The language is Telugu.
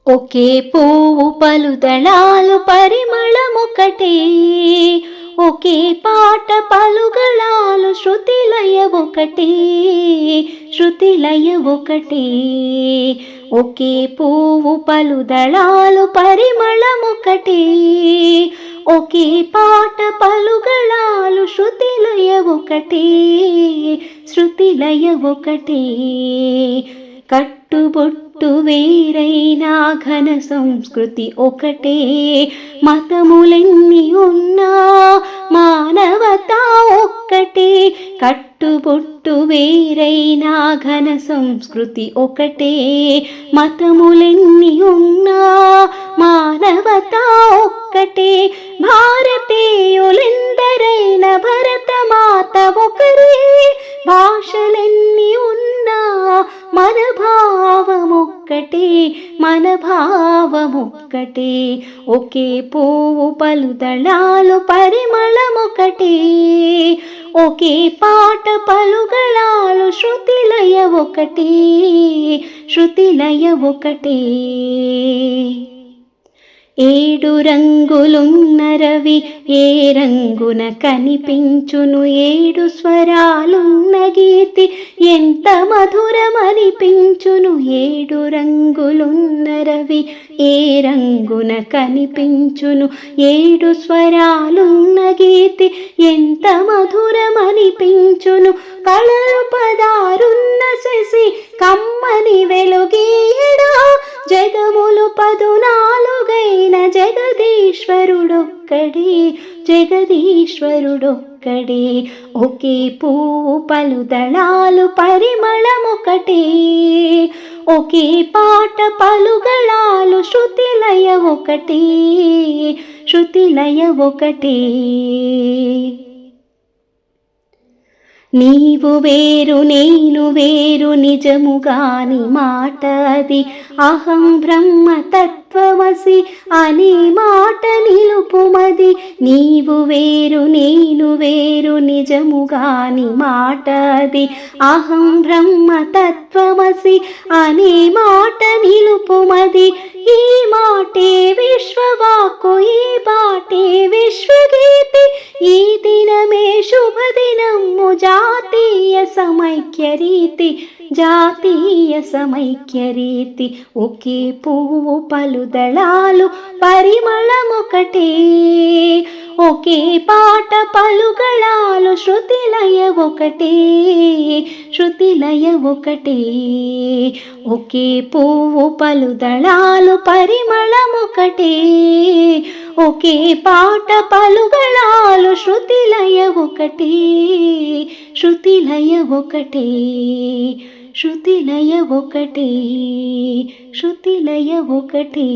ఒకే పువ్వు పలు దళాలు పరిమళమొకటే, ఒకే పాట పలుగళాలు శృతిలయ ఒకటే, శృతిలయ ఒకటే. ఒకే పువ్వు పలు దళాలు పరిమళమొకటే, ఒకే పాట పలుగళాలు శృతిలయ ఒకటే, శృతిలయ ఒకటే. కట్టుబొట్టు వేరైనా ఘన సంస్కృతి ఒకటే, మతములెన్ని ఉన్నా మానవతా ఒక్కటే. కట్టుబొట్టు వేరైనా ఘన సంస్కృతి ఒకటే, మతములెన్ని ఉన్నా మానవతా ఒక్కటే. భారతీయులెందరైన భరతమాత ఒకరే, భాషలెన్ని ఉన్నా మన భావమొక్కటే, మన భావమొక్కటే. ఒకే పువ్వు పలు దళాలు పరిమళమొకటే, ఒకే పాట పలుగళాలు శృతిలయ ఒకటే, శృతిలయ ఒకటే. ఏడు రంగులున్న రవి ఏ రంగున కనిపించును, ఏడు స్వరాలున్న గీతి ఎంత మధురమనిపించును. ఏడు రంగులున్న రవి ఏ రంగున కనిపించును, ఏడు స్వరాలున్న గీతి ఎంత మధురమనిపించును. కళలు పదారున్న శశి కమ్మని వెలుగీయడా, జగములు 14 జగదీశ్వరుడొక్కడే, జగదీశ్వరుడొక్కడే. ఒకే పువ్వు పలు దళాలు పరిమళమొకటే, ఒకే పాట పలుగళాలు శృతిలయ ఒకటే, శృతిలయ ఒకటే. నీవు వేరు నేను వేరు నిజముగాని మాట అది, అహం బ్రహ్మ తత్వమసి అనే మాట నిలుపుమది. నీవు వేరు నేను వేరు నిజముగాని మాట అది, అహం బ్రహ్మ తత్వమసి అనే మాట నిలుపుమది. ఈ మాటే విశ్వవాక్కు, ఈ బాటే విశ్వగీతి. ఈ దినమే శుభదినము, జాతీయ సమైక్య రీతి, జాతీయ సమైక్య రీతి. ఒకే పువ్వు పలు దళాలు పరిమళమొకటే, ఒకే పాట పలుగళాలు శృతిలయ ఒకటే, శృతిలయ ఒకటే. ఒకే పువ్వు పలు దళాలు పరిమళమొకటే, ఒకే పాట పలుగళాలు శృతిలయ ఒకటే, శృతిలయ ఒకటే, శృతిలయ ఒకటే, శృతిలయ ఒకటే.